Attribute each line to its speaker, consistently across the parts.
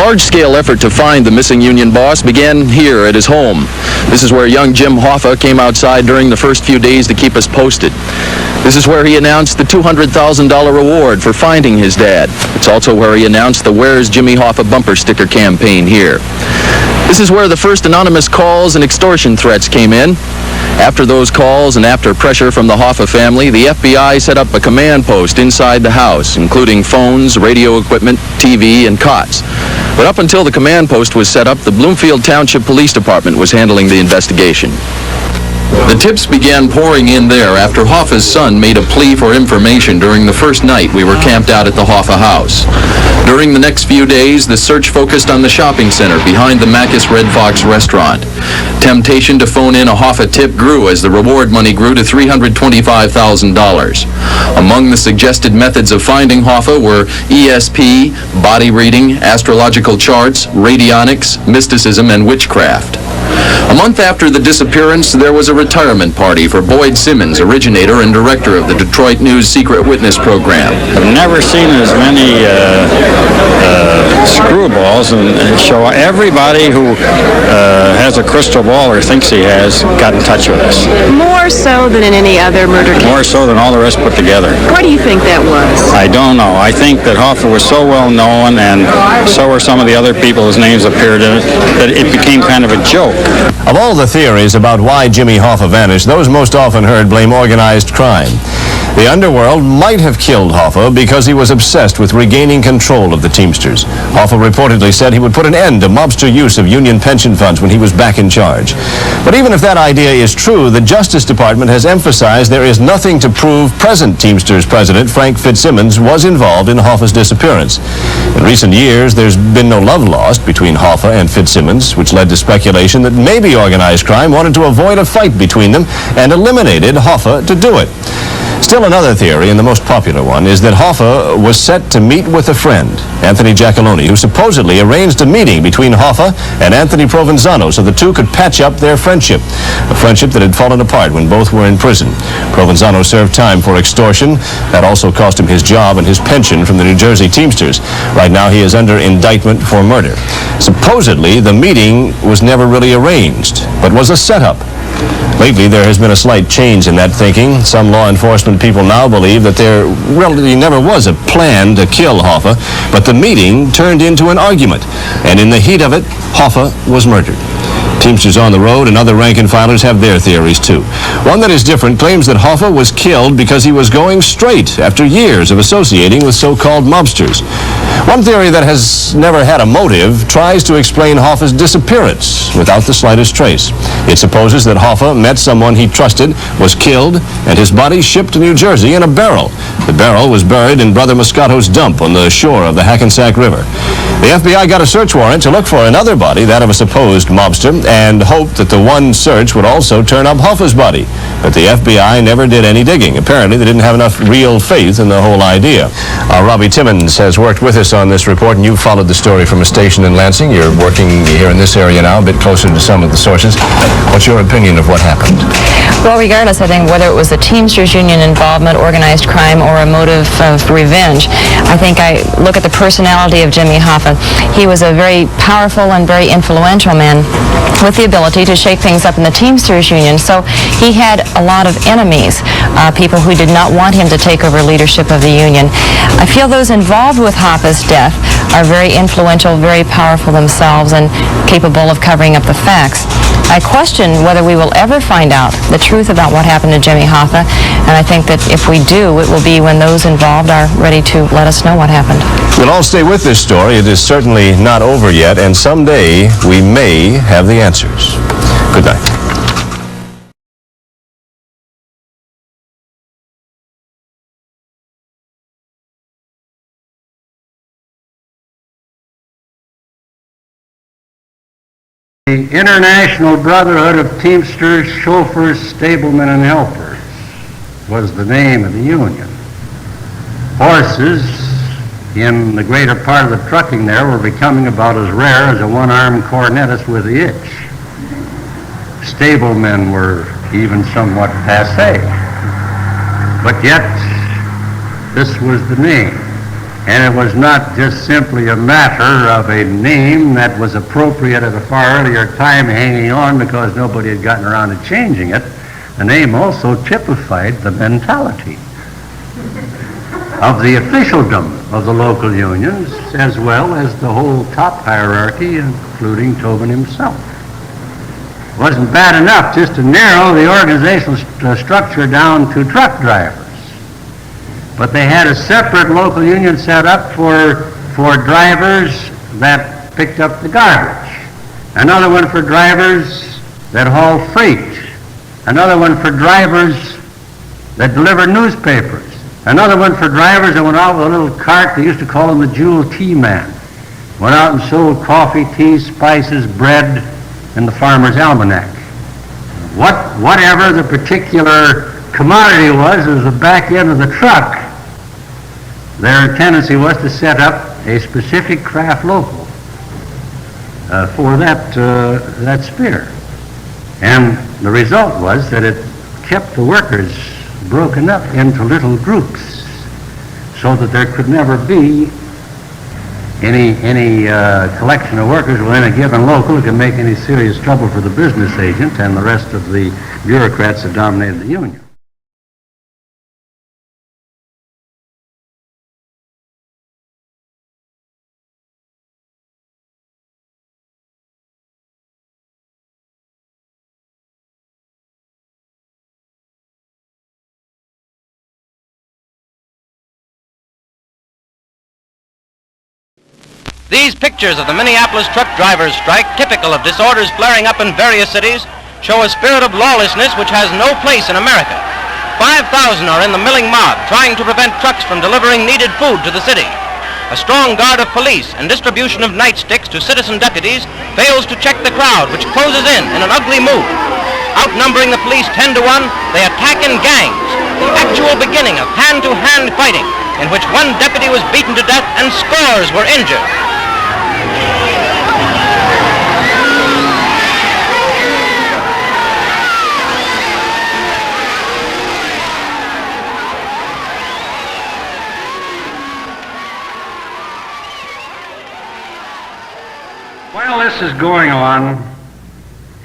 Speaker 1: large-scale effort to find the missing union boss began here at his home. This is where young Jim Hoffa came outside during the first few days to keep us posted. This is where he announced the $200,000 reward for finding his dad. It's also where he announced the Where's Jimmy Hoffa bumper sticker campaign here. This is where the first anonymous calls and extortion threats came in. After those calls and after pressure from the Hoffa family, the FBI set up a command post inside the house, including phones, radio equipment, TV, and cots. But up until the command post was set up, the Bloomfield Township Police Department was handling the investigation. The tips began pouring in there after Hoffa's son made a plea for information during the first night we were camped out at the Hoffa house. During the next few days, the search focused on the shopping center behind the Macus Red Fox restaurant. Temptation to phone in a Hoffa tip grew as the reward money grew to $325,000. Among the suggested methods of finding Hoffa were ESP, body reading, astrological charts, radionics, mysticism, and witchcraft. A month after the disappearance, there was a retirement party for Boyd Simmons, originator and director of the Detroit News Secret Witness Program.
Speaker 2: I've never seen as many screwballs and show everybody who has a crystal ball or thinks he has got in touch with us.
Speaker 3: More so than in any other murder case?
Speaker 2: More so than all the rest put together.
Speaker 3: Why do you think that was?
Speaker 2: I don't know. I think that Hoffa was so well known, and so were some of the other people whose names appeared in it, that it became kind of a joke.
Speaker 4: Of all the theories about why Jimmy Hoffa vanished, those most often heard blame organized crime. The underworld might have killed Hoffa because he was obsessed with regaining control of the Teamsters. Hoffa reportedly said he would put an end to mobster use of union pension funds when he was back in charge. But even if that idea is true, the Justice Department has emphasized there is nothing to prove present Teamsters president Frank Fitzsimmons was involved in Hoffa's disappearance. In recent years, there's been no love lost between Hoffa and Fitzsimmons, which led to speculation that maybe organized crime wanted to avoid a fight between them and eliminated Hoffa to do it. Still another theory, and the most popular one, is that Hoffa was set to meet with a friend, Anthony Giacalone, who supposedly arranged a meeting between Hoffa and Anthony Provenzano so the two could patch up their friendship, a friendship that had fallen apart when both were in prison. Provenzano served time for extortion. That also cost him his job and his pension from the New Jersey Teamsters. Right now he is under indictment for murder. Supposedly, the meeting was never really arranged, but was a setup. Lately, there has been a slight change in that thinking. Some law enforcement people now believe that there really never was a plan to kill Hoffa, but the meeting turned into an argument, and in the heat of it, Hoffa was murdered. Teamsters on the road and other rank-and-filers have their theories, too. One that is different claims that Hoffa was killed because he was going straight after years of associating with so-called mobsters. One theory that has never had a motive tries to explain Hoffa's disappearance without the slightest trace. It supposes that Hoffa met someone he trusted, was killed, and his body shipped to New Jersey in a barrel. The barrel was buried in Brother Moscato's dump on the shore of the Hackensack River. The FBI got a search warrant to look for another body, that of a supposed mobster, and hoped that the one search would also turn up Hoffa's body. But the FBI never did any digging. Apparently, they didn't have enough real faith in the whole idea. Robbie Timmons has worked with us on this report, and you've followed the story from a station in Lansing. You're working here in this area now, a bit closer to some of the sources. What's your opinion of what happened?
Speaker 5: Well, regardless, I think whether it was the Teamsters Union involvement, organized crime, or a motive of revenge, I think I look at the personality of Jimmy Hoffa. He was a very powerful and very influential man with the ability to shake things up in the Teamsters Union. So he had a lot of enemies, people who did not want him to take over leadership of the union. I feel those involved with Hoffa's death are very influential, very powerful themselves, and capable of covering up the facts. I question whether we will ever find out the truth about what happened to Jimmy Hoffa, and I think that if we do, it will be when those involved are ready to let us know what happened.
Speaker 4: We'll all stay with this story. It is certainly not over yet, and someday we may have the answers. Good night.
Speaker 6: The International Brotherhood of Teamsters, Chauffeurs, Stablemen, and Helpers was the name of the union. Horses in the greater part of the trucking there were becoming about as rare as a one-armed cornetist with the itch. Stablemen were even somewhat passé. But yet, this was the name. And it was not just simply a matter of a name that was appropriate at a far earlier time hanging on because nobody had gotten around to changing it. The name also typified the mentality of the officialdom of the local unions, as well as the whole top hierarchy, including Tobin himself. It wasn't bad enough just to narrow the organizational structure down to truck drivers. But they had a separate local union set up for drivers that picked up the garbage. Another one for drivers that haul freight. Another one for drivers that deliver newspapers. Another one for drivers that went out with a little cart. They used to call him the Jewel Tea Man. Went out and sold coffee, tea, spices, bread, and the Farmer's Almanac. Whatever the particular commodity was the back end of the truck, their tendency was to set up a specific craft local for that sphere. And the result was that it kept the workers broken up into little groups so that there could never be any collection of workers within a given local that could make any serious trouble for the business agent and the rest of the bureaucrats that dominated the union.
Speaker 7: These pictures of the Minneapolis truck drivers' strike, typical of disorders flaring up in various cities, show a spirit of lawlessness which has no place in America. 5,000 are in the milling mob, trying to prevent trucks from delivering needed food to the city. A strong guard of police and distribution of nightsticks to citizen deputies fails to check the crowd, which closes in an ugly move. Outnumbering the police 10 to 1, they attack in gangs, the actual beginning of hand-to-hand fighting, in which one deputy was beaten to death and scores were injured.
Speaker 6: While this is going on,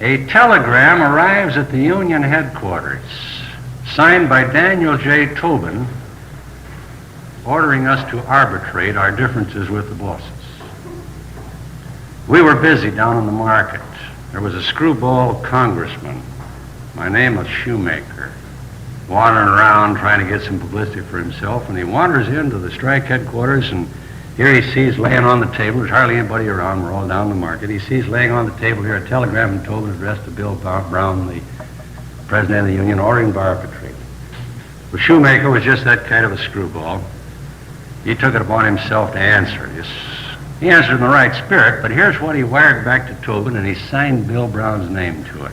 Speaker 6: a telegram arrives at the union headquarters, signed by Daniel J. Tobin, ordering us to arbitrate our differences with the bosses. We were busy down in the market. There was a screwball congressman, my name was Shoemaker, wandering around trying to get some publicity for himself, and he wanders into the strike headquarters, and here he sees laying on the table, there's hardly anybody around, we're all down the market, he sees laying on the table here a telegram from Tobin addressed to Bill Brown, the president of the union, ordering to arbitrate. Well, Shoemaker was just that kind of a screwball. He took it upon himself to answer. He answered in the right spirit, but here's what he wired back to Tobin, and he signed Bill Brown's name to it.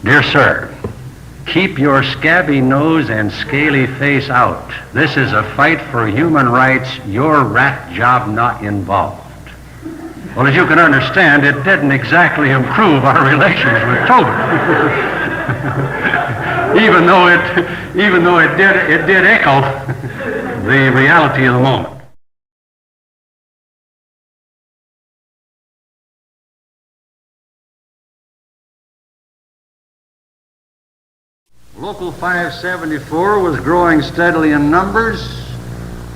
Speaker 6: Dear sir, keep your scabby nose and scaly face out. This is a fight for human rights, your rat job not involved. Well, as you can understand, it didn't exactly improve our relations with Tobin. even though it did echo the reality of the moment. Local 574 was growing steadily in numbers,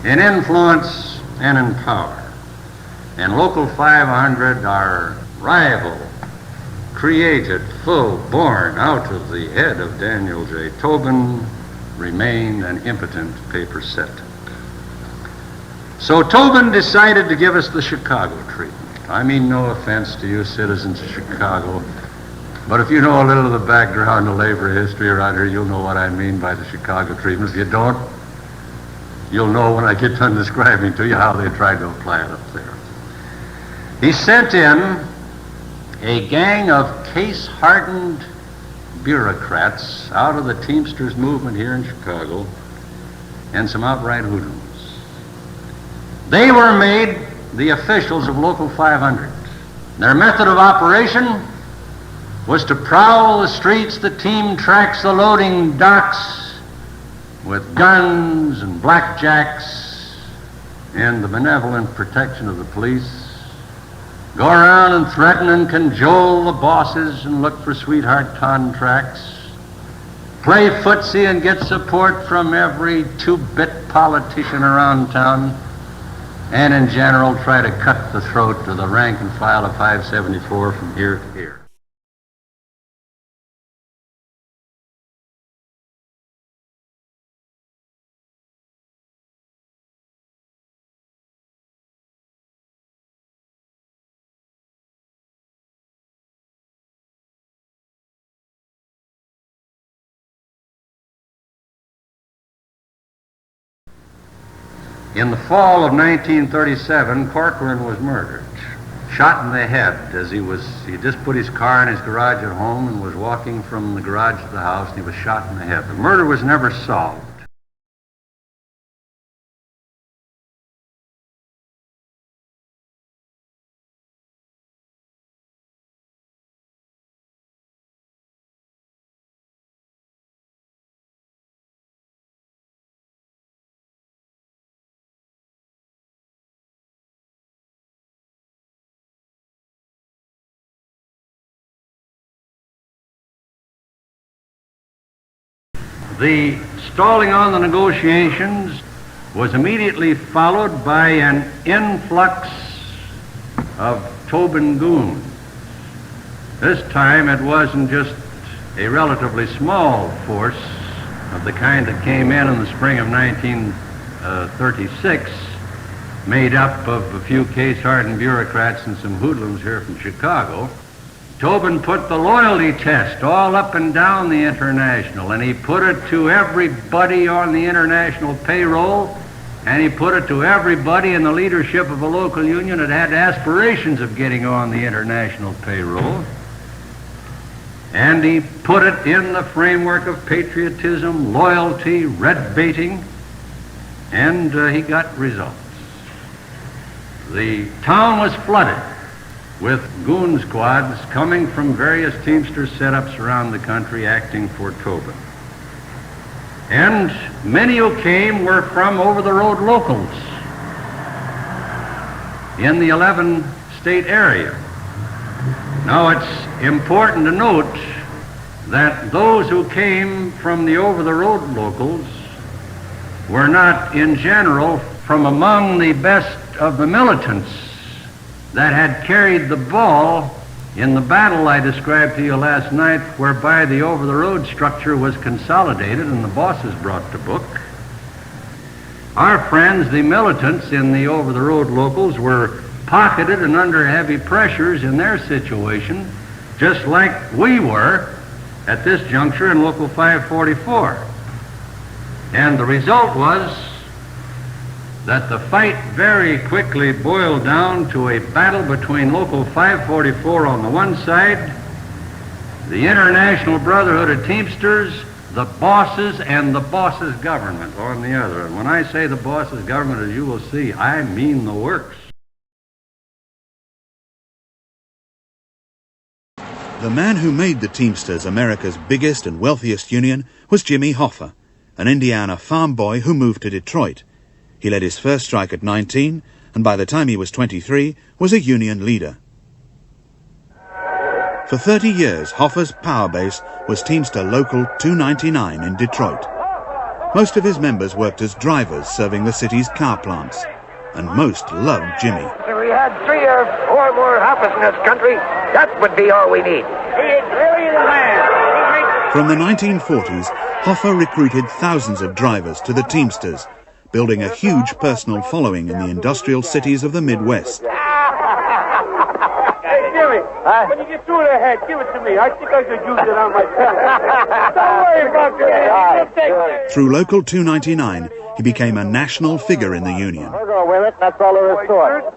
Speaker 6: in influence, and in power. And Local 500, our rival, created, full, born out of the head of Daniel J. Tobin, remained an impotent paper set. So Tobin decided to give us the Chicago treatment. I mean no offense to you citizens of Chicago, but if you know a little of the background of labor history around here, you'll know what I mean by the Chicago treatment. If you don't, you'll know when I get done describing to you how they tried to apply it up there. He sent in a gang of case-hardened bureaucrats out of the Teamsters movement here in Chicago and some outright hoodlums. They were made the officials of Local 500. Their method of operation was to prowl the streets, the team tracks, the loading docks with guns and blackjacks and the benevolent protection of the police, go around and threaten and cajole the bosses and look for sweetheart contracts, play footsie and get support from every two-bit politician around town, and in general try to cut the throat to the rank and file of 574 from here to here. In the fall of 1937, Corcoran was murdered, shot in the head as he just put his car in his garage at home and was walking from the garage to the house, and he was shot in the head. The murder was never solved. The stalling on the negotiations was immediately followed by an influx of Tobin goons. This time it wasn't just a relatively small force of the kind that came in the spring of 1936, made up of a few case-hardened bureaucrats and some hoodlums here from Chicago. Tobin put the loyalty test all up and down the International, and he put it to everybody on the International payroll, and he put it to everybody in the leadership of a local union that had aspirations of getting on the International payroll. And he put it in the framework of patriotism, loyalty, red baiting, and he got results. The town was flooded with goon squads coming from various Teamster setups around the country acting for Tobin. And many who came were from over-the-road locals in the 11-state area. Now it's important to note that those who came from the over-the-road locals were not in general from among the best of the militants that had carried the ball in the battle I described to you last night, whereby the over-the-road structure was consolidated and the bosses brought to book. Our friends, the militants in the over-the-road locals, were pocketed and under heavy pressures in their situation, just like we were at this juncture in Local 544. And the result was that the fight very quickly boiled down to a battle between Local 544 on the one side, the International Brotherhood of Teamsters, the bosses, and the bosses' government on the other. And when I say the bosses' government, as you will see, I mean the works.
Speaker 8: The man who made the Teamsters America's biggest and wealthiest union was Jimmy Hoffa, an Indiana farm boy who moved to Detroit. He led his first strike at 19, and by the time he was 23, was a union leader. For 30 years, Hoffa's power base was Teamster Local 299 in Detroit. Most of his members worked as drivers serving the city's car plants, and most loved Jimmy.
Speaker 9: If we had 3 or 4 more Hoffas in this country, that would be all we need.
Speaker 8: From the 1940s, Hoffa recruited thousands of drivers to the Teamsters, building a huge personal following in the industrial cities of the Midwest.
Speaker 9: Hey, Jimmy, when you get through the head, give it to me. I think I could use it on myself. Don't worry about it.
Speaker 8: Through Local 299, he became a national figure in the union.
Speaker 9: We're going to win it. That's all there is to it.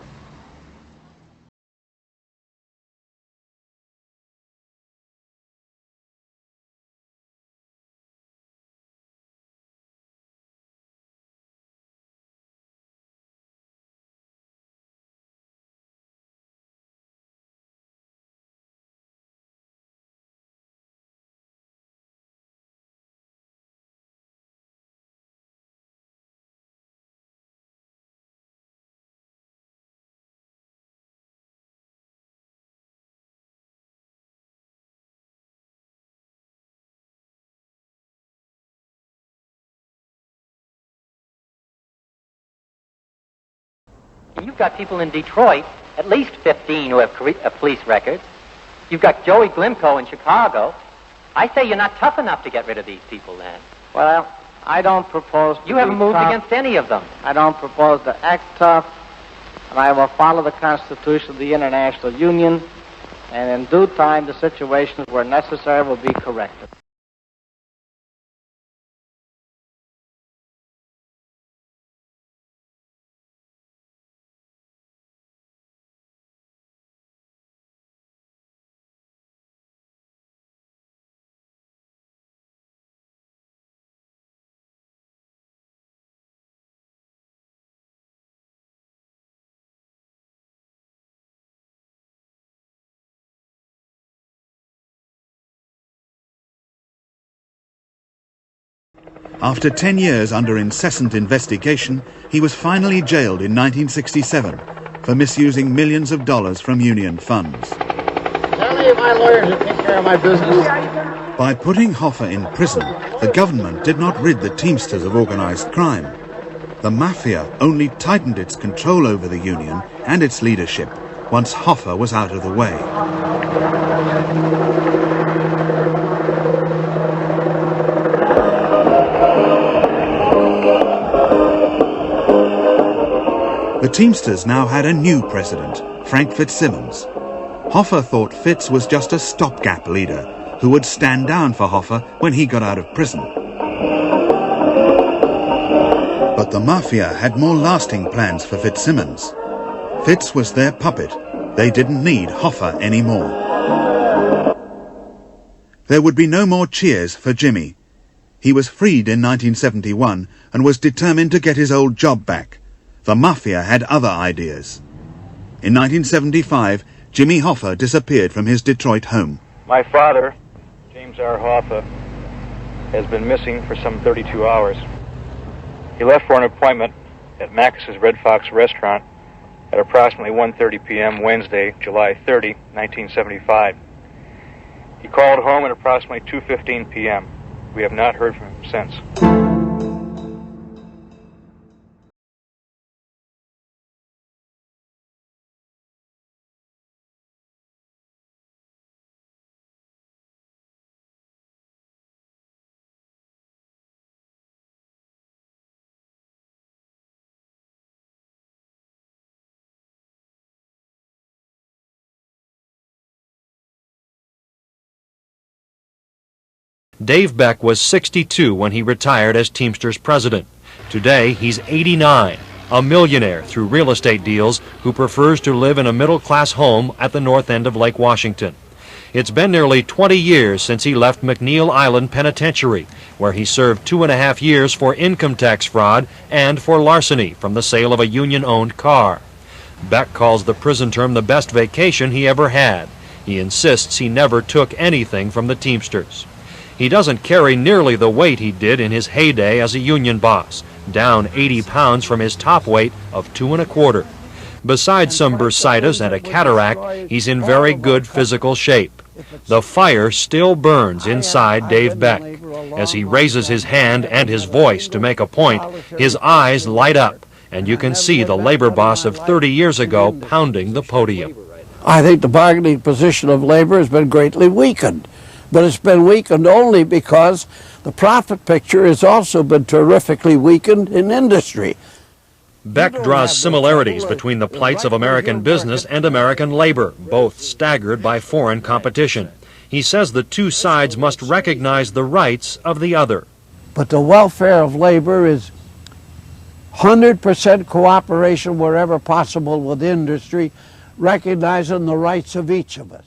Speaker 10: You've got people in Detroit, at least 15 who have police records. You've got Joey Glimko in Chicago. I say you're not tough enough to get rid of these people then.
Speaker 11: Well, I don't propose to
Speaker 10: You haven't
Speaker 11: be
Speaker 10: moved
Speaker 11: tough.
Speaker 10: against any of them.
Speaker 11: I don't propose to act tough, and I will follow the Constitution of the International Union, and in due time, the situations where necessary will be corrected.
Speaker 8: After 10 years under incessant investigation, he was finally jailed in 1967 for misusing millions of dollars from union funds.
Speaker 9: Tell me my lawyers to take care of my business.
Speaker 8: By putting Hoffa in prison, the government did not rid the Teamsters of organised crime. The Mafia only tightened its control over the union and its leadership once Hoffa was out of the way. The Teamsters now had a new president, Frank Fitzsimmons. Hoffa thought Fitz was just a stopgap leader who would stand down for Hoffa when he got out of prison. But the Mafia had more lasting plans for Fitzsimmons. Fitz was their puppet. They didn't need Hoffa anymore. There would be no more cheers for Jimmy. He was freed in 1971 and was determined to get his old job back. The Mafia had other ideas. In 1975, Jimmy Hoffa disappeared from his Detroit home.
Speaker 12: My father, James R. Hoffa, has been missing for some 32 hours. He left for an appointment at Macus's Red Fox restaurant at approximately 1:30 p.m. Wednesday, July 30, 1975. He called home at approximately 2:15 p.m. We have not heard from him since.
Speaker 13: Dave Beck was 62 when he retired as Teamsters president. Today, he's 89, a millionaire through real estate deals who prefers to live in a middle-class home at the north end of Lake Washington. It's been nearly 20 years since he left McNeil Island Penitentiary, where he served 2.5 years for income tax fraud and for larceny from the sale of a union-owned car. Beck calls the prison term the best vacation he ever had. He insists he never took anything from the Teamsters. He doesn't carry nearly the weight he did in his heyday as a union boss, down 80 pounds from his top weight of 2.25. Besides some bursitis and a cataract, he's in very good physical shape. The fire still burns inside Dave Beck. As he raises his hand and his voice to make a point, his eyes light up, and you can see the labor boss of 30 years ago pounding the podium.
Speaker 14: I think the bargaining position of labor has been greatly weakened. But it's been weakened only because the profit picture has also been terrifically weakened in industry.
Speaker 13: Beck draws similarities between the plights of American business and American labor, both staggered by foreign competition. He says the two sides must recognize the rights of the other.
Speaker 14: But the welfare of labor is 100% cooperation wherever possible with industry, recognizing the rights of each of us.